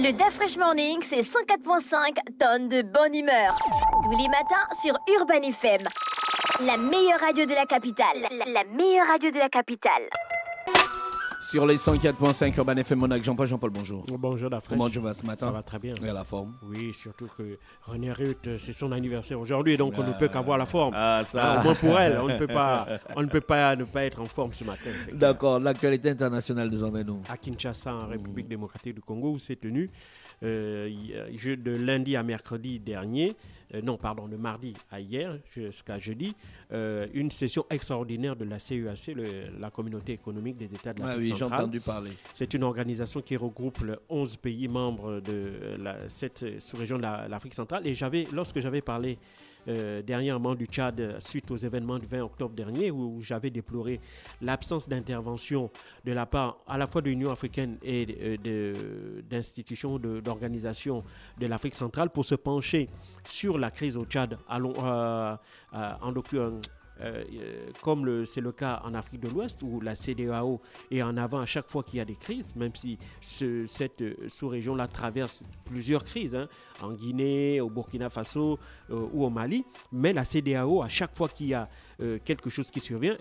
Le DAF Fresh Morning, c'est 104.5 tonnes de bonne humeur. Tous les matins sur Urban FM. La meilleure radio de la capitale. La meilleure radio de la capitale. Sur les 104.5 Urban FM Monac, Jean-Paul, bonjour. Bonjour la fraîche. Comment tu vas ce matin? Ça va très bien. Et à la forme? Oui, surtout que René Ruth, c'est son anniversaire aujourd'hui, donc on ne peut qu'avoir la forme. Ça. Au moins pour elle, on ne peut pas ne pas être en forme ce matin. D'accord, l'actualité internationale nous emmène où? À Kinshasa, en République démocratique du Congo, où s'est tenu de lundi à mercredi dernier, de mardi à hier jusqu'à jeudi, une session extraordinaire de la CEAC, la Communauté économique des États de l'Afrique centrale. J'ai entendu parler. C'est une organisation qui regroupe 11 pays membres de cette sous-région de l'Afrique centrale. Et lorsque j'avais parlé dernièrement du Tchad suite aux événements du 20 octobre dernier, où j'avais déploré l'absence d'intervention de la part à la fois de l'Union africaine et d'institutions, d'organisations de l'Afrique centrale pour se pencher sur la crise au Tchad, en l'occurrence, comme c'est le cas en Afrique de l'Ouest, où la CEDEAO est en avant à chaque fois qu'il y a des crises, même si cette sous-région-là traverse plusieurs crises, en Guinée, au Burkina Faso ou au Mali, mais la CEDEAO, à chaque fois qu'il y a quelque chose qui survient,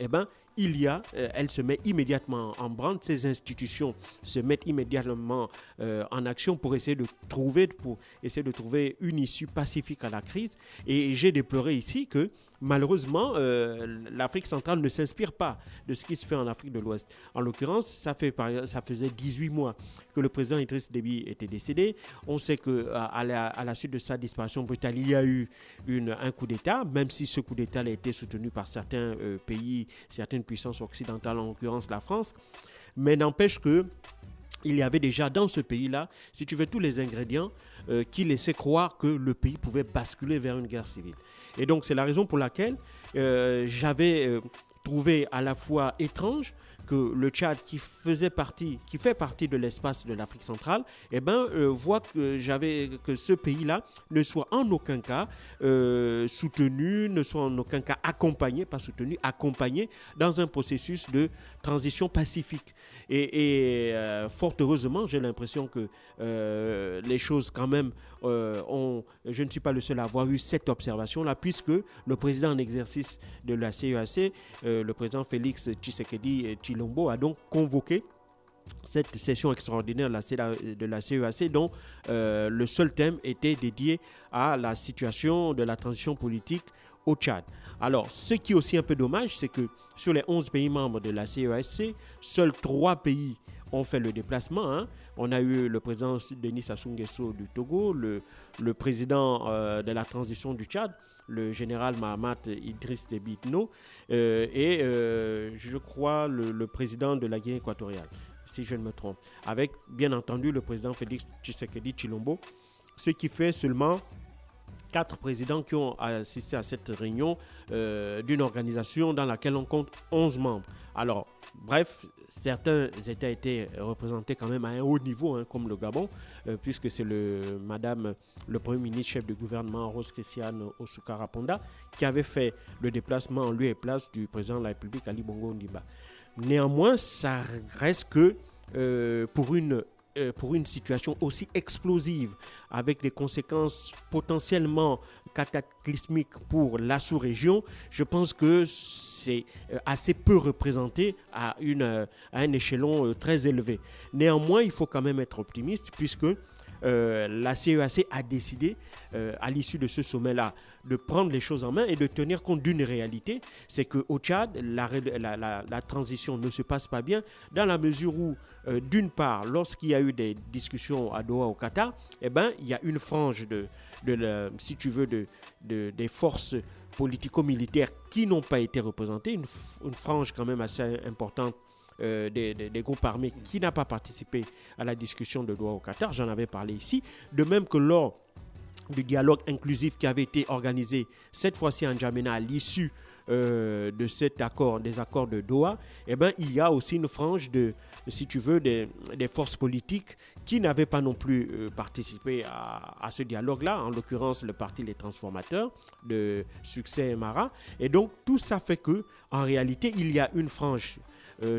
elle se met immédiatement en branle, ces institutions se mettent immédiatement en action pour essayer de trouver une issue pacifique à la crise. Et j'ai déploré ici que malheureusement, l'Afrique centrale ne s'inspire pas de ce qui se fait en Afrique de l'Ouest. En l'occurrence, ça faisait 18 mois que le président Idriss Déby était décédé. On sait qu'à la suite de sa disparition brutale, il y a eu un coup d'État, même si ce coup d'État a été soutenu par certains pays, certaines puissances occidentales, en l'occurrence la France. Mais n'empêche que il y avait déjà dans ce pays-là, si tu veux, tous les ingrédients qui laissaient croire que le pays pouvait basculer vers une guerre civile. Et donc, c'est la raison pour laquelle j'avais trouvé à la fois étrange que le Tchad, qui fait partie de l'espace de l'Afrique centrale, voit que ce pays-là ne soit en aucun cas soutenu, ne soit en aucun cas accompagné, pas soutenu, accompagné dans un processus de transition pacifique. Et fort heureusement, j'ai l'impression que les choses quand même je ne suis pas le seul à avoir eu cette observation-là, puisque le président en exercice de la CEAC, le président Félix Tshisekedi Tshilombo, a donc convoqué cette session extraordinaire de la CEAC dont le seul thème était dédié à la situation de la transition politique au Tchad. Alors, ce qui est aussi un peu dommage, c'est que sur les 11 pays membres de la CEAC, seuls 3 pays ont fait le déplacement. On a eu le président Denis Sassou Nguesso du Togo, le président de la transition du Tchad, le général Mahamat Idriss Déby Itno, et je crois le président de la Guinée équatoriale, si je ne me trompe, avec bien entendu le président Félix Tshisekedi Tshilombo, ce qui fait seulement 4 présidents qui ont assisté à cette réunion d'une organisation dans laquelle on compte 11 membres. Alors, bref, certains États étaient représentés quand même à un haut niveau, comme le Gabon, puisque c'est le Premier ministre, chef de gouvernement, Rose Christiane Oussoukara Ponda, qui avait fait le déplacement en lieu et place du président de la République, Ali Bongo Ondimba. Néanmoins, ça reste que pour une situation aussi explosive, avec des conséquences potentiellement cataclysmiques pour la sous-région, je pense que c'est assez peu représenté à un échelon très élevé. Néanmoins, il faut quand même être optimiste, puisque la CEAC a décidé, à l'issue de ce sommet-là, de prendre les choses en main et de tenir compte d'une réalité, c'est qu'au Tchad, la transition ne se passe pas bien, dans la mesure où, d'une part, lorsqu'il y a eu des discussions à Doha au Qatar, il y a une frange si tu veux, des forces politico-militaires qui n'ont pas été représentées, une frange quand même assez importante des groupes armés qui n'a pas participé à la discussion de Doha au Qatar. J'en avais parlé ici. De même que lors du dialogue inclusif qui avait été organisé cette fois-ci en N'Djamena à l'issue de des accords de Doha, il y a aussi une frange si tu veux, des forces politiques qui n'avaient pas non plus participé à ce dialogue-là, en l'occurrence le parti Les Transformateurs de Succès Mara. Et donc tout ça fait que, en réalité, il y a une frange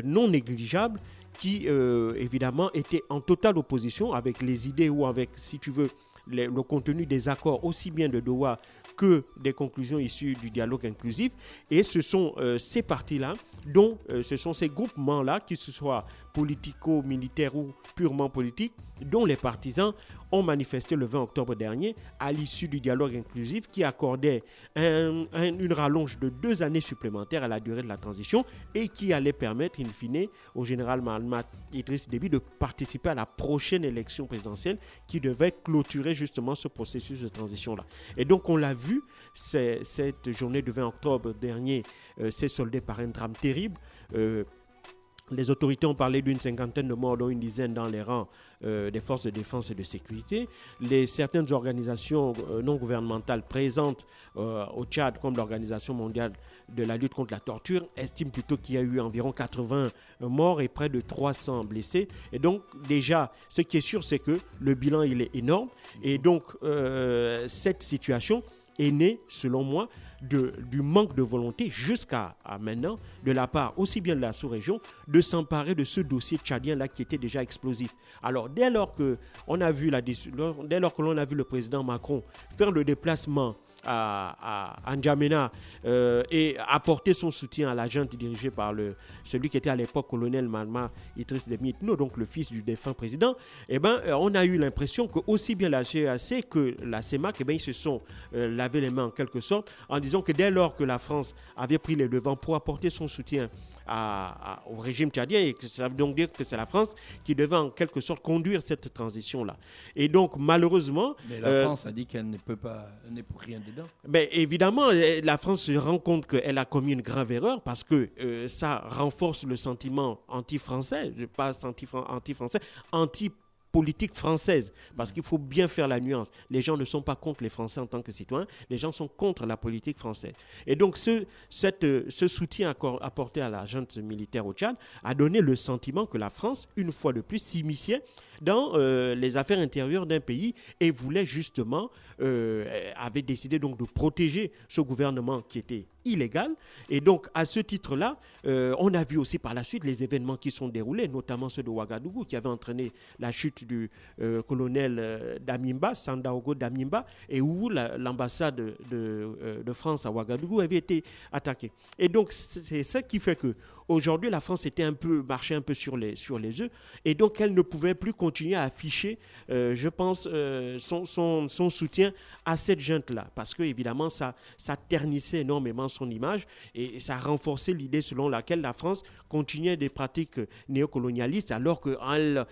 non négligeable qui, évidemment, était en totale opposition avec les idées ou avec, si tu veux, le contenu des accords, aussi bien de Doha que des conclusions issues du dialogue inclusif. Et ce sont ces partis-là, dont ce sont ces groupements-là, qu'ils soient politico-militaires ou purement politiques, dont les partisans ont manifesté le 20 octobre dernier à l'issue du dialogue inclusif qui accordait une rallonge de 2 années supplémentaires à la durée de la transition et qui allait permettre, in fine, au général Mahamat Idriss Déby de participer à la prochaine élection présidentielle qui devait clôturer justement ce processus de transition-là. Et donc, on l'a vu, cette journée du 20 octobre dernier s'est soldée par un drame terrible. Les autorités ont parlé d'une 50aine de morts, dont une dizaine dans les rangs des forces de défense et de sécurité. Certaines organisations non gouvernementales présentes au Tchad, comme l'Organisation mondiale de la lutte contre la torture, estiment plutôt qu'il y a eu environ 80 morts et près de 300 blessés. Et donc, déjà, ce qui est sûr, c'est que le bilan, il est énorme. Et donc, cette situation est née, selon moi, du manque de volonté jusqu'à maintenant de la part aussi bien de la sous-région de s'emparer de ce dossier tchadien-là qui était déjà explosif. Alors, dès lors que l'on a vu le président Macron faire le déplacement à N'Djamena et apporter son soutien à la junte dirigée par celui qui était à l'époque colonel Mahamat Idriss Déby Itno, donc le fils du défunt président, on a eu l'impression que aussi bien la CEAC que la CEMAC, ils se sont lavé les mains en quelque sorte en disant que dès lors que la France avait pris les devants pour apporter son soutien au régime tchadien, et que ça veut donc dire que c'est la France qui devait en quelque sorte conduire cette transition-là. Et donc, malheureusement... Mais la France a dit qu'elle ne peut pour rien dedans. Mais évidemment, la France se rend compte qu'elle a commis une grave erreur parce que ça renforce le sentiment anti-français, pas anti-français, politique française, parce qu'il faut bien faire la nuance. Les gens ne sont pas contre les Français en tant que citoyens, les gens sont contre la politique française. Et donc, ce soutien apporté à la junte militaire au Tchad a donné le sentiment que la France, une fois de plus, s'immisçait dans les affaires intérieures d'un pays et voulait justement, avait décidé donc de protéger ce gouvernement qui était illégal. Et donc, à ce titre-là, on a vu aussi par la suite les événements qui sont déroulés, notamment ceux de Ouagadougou, qui avaient entraîné la chute du colonel Damimba, Sandaogo Damimba, et où l'ambassade de France à Ouagadougou avait été attaquée. Et donc, c'est ça qui fait que aujourd'hui, la France était marchait un peu sur les œufs, et donc elle ne pouvait plus continuer à afficher, je pense, son soutien à cette junte-là, parce que évidemment, ça ternissait énormément son image et ça renforçait l'idée selon laquelle la France continuait des pratiques néocolonialistes, alors qu'elle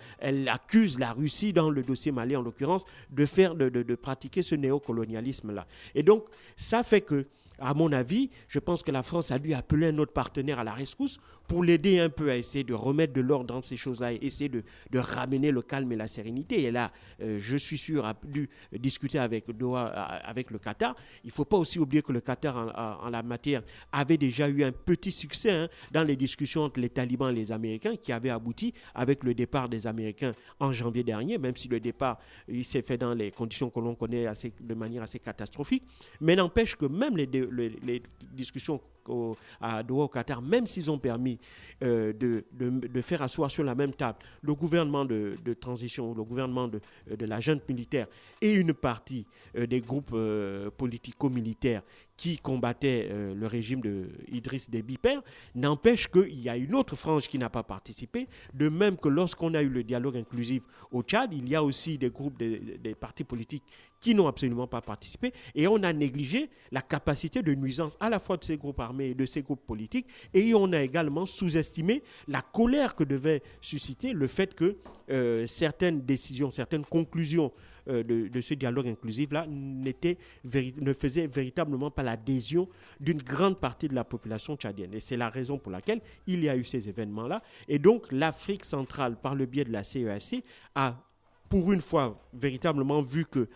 accuse la Russie, dans le dossier Mali en l'occurrence, de pratiquer ce néocolonialisme-là. Et donc, ça fait que, à mon avis, je pense que la France a dû appeler un autre partenaire à la rescousse pour l'aider un peu à essayer de remettre de l'ordre dans ces choses-là et essayer de ramener le calme et la sérénité. Et là, je suis sûr, a dû discuter avec Doha, avec le Qatar. Il ne faut pas aussi oublier que le Qatar, en la matière, avait déjà eu un petit succès dans les discussions entre les talibans et les Américains qui avaient abouti avec le départ des Américains en janvier dernier, même si le départ il s'est fait dans les conditions que l'on connaît de manière assez catastrophique. Mais n'empêche que même les discussions à Doha au Qatar, même s'ils ont permis de faire asseoir sur la même table le gouvernement de transition, le gouvernement de la junte militaire et une partie des groupes politico-militaires qui combattaient le régime d'Idriss Déby Père, n'empêche qu'il y a une autre frange qui n'a pas participé, de même que lorsqu'on a eu le dialogue inclusif au Tchad, il y a aussi des groupes, des partis politiques qui n'ont absolument pas participé, et on a négligé la capacité de nuisance à la fois de ces groupes armés et de ces groupes politiques, et on a également sous-estimé la colère que devait susciter le fait que certaines décisions, certaines conclusions de ce dialogue inclusif-là ne faisaient véritablement pas l'adhésion d'une grande partie de la population tchadienne. Et c'est la raison pour laquelle il y a eu ces événements-là. Et donc, l'Afrique centrale, par le biais de la CEAC, a, pour une fois, véritablement vu que,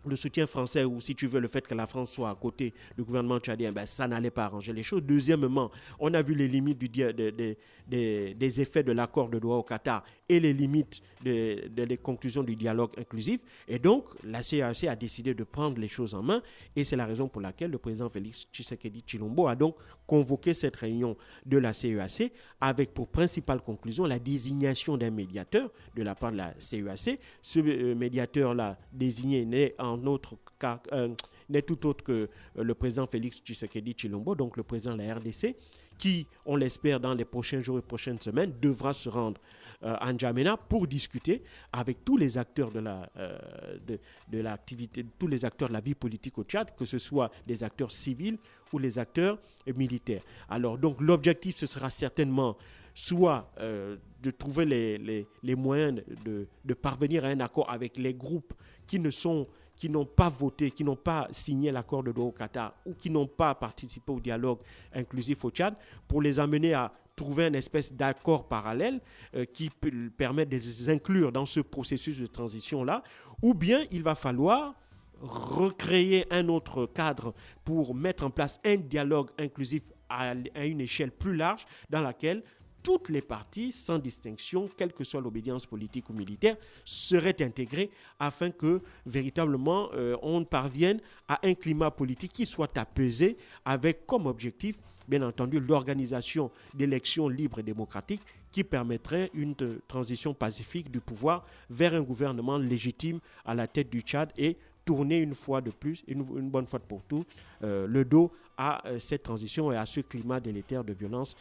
le soutien français ou si tu veux le fait que la France soit à côté du gouvernement tchadien, ben, ça n'allait pas arranger les choses. Deuxièmement, on a vu les limites des effets de l'accord de Doha au Qatar et les limites des conclusions du dialogue inclusif. Et donc, la CEAC a décidé de prendre les choses en main et c'est la raison pour laquelle le président Félix Tshisekedi Tshilombo a donc convoqué cette réunion de la CEAC avec pour principale conclusion la désignation d'un médiateur de la part de la CEAC. Ce médiateur-là désigné n'est en autre cas, n'est tout autre que le président Félix Tshisekedi Tshilombo, donc le président de la RDC, qui, on l'espère, dans les prochains jours et prochaines semaines, devra se rendre à N'Djamena pour discuter avec tous les acteurs de l'activité, tous les acteurs de la vie politique au Tchad, que ce soit des acteurs civils ou les acteurs militaires. Alors, donc, l'objectif, ce sera certainement soit de trouver les moyens de parvenir à un accord avec les groupes qui n'ont pas voté, qui n'ont pas signé l'accord de Doha au Qatar ou qui n'ont pas participé au dialogue inclusif au Tchad, pour les amener à trouver une espèce d'accord parallèle qui permet de les inclure dans ce processus de transition-là, ou bien il va falloir recréer un autre cadre pour mettre en place un dialogue inclusif à une échelle plus large dans laquelle toutes les parties, sans distinction, quelle que soit l'obédience politique ou militaire, seraient intégrées afin que véritablement on parvienne à un climat politique qui soit apaisé avec comme objectif, bien entendu, l'organisation d'élections libres et démocratiques qui permettrait une transition pacifique du pouvoir vers un gouvernement légitime à la tête du Tchad et tourner une fois de plus, une bonne fois pour tout, le dos à cette transition et à ce climat délétère de violence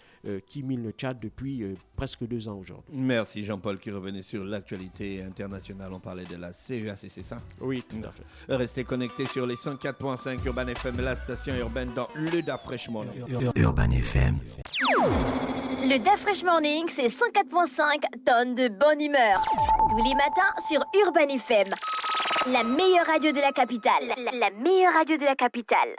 qui mine le Tchad depuis presque 2 ans aujourd'hui. Merci Jean-Paul qui revenait sur l'actualité internationale. On parlait de la CEAC, c'est ça? Oui, tout à fait. Restez connectés sur les 104.5 Urban FM, la station urbaine dans le DAF Morning. Urban FM. Le DAF Fresh Morning, c'est 104.5 tonnes de bonne humeur. Tous les matins sur Urban FM. La meilleure radio de la capitale. La meilleure radio de la capitale.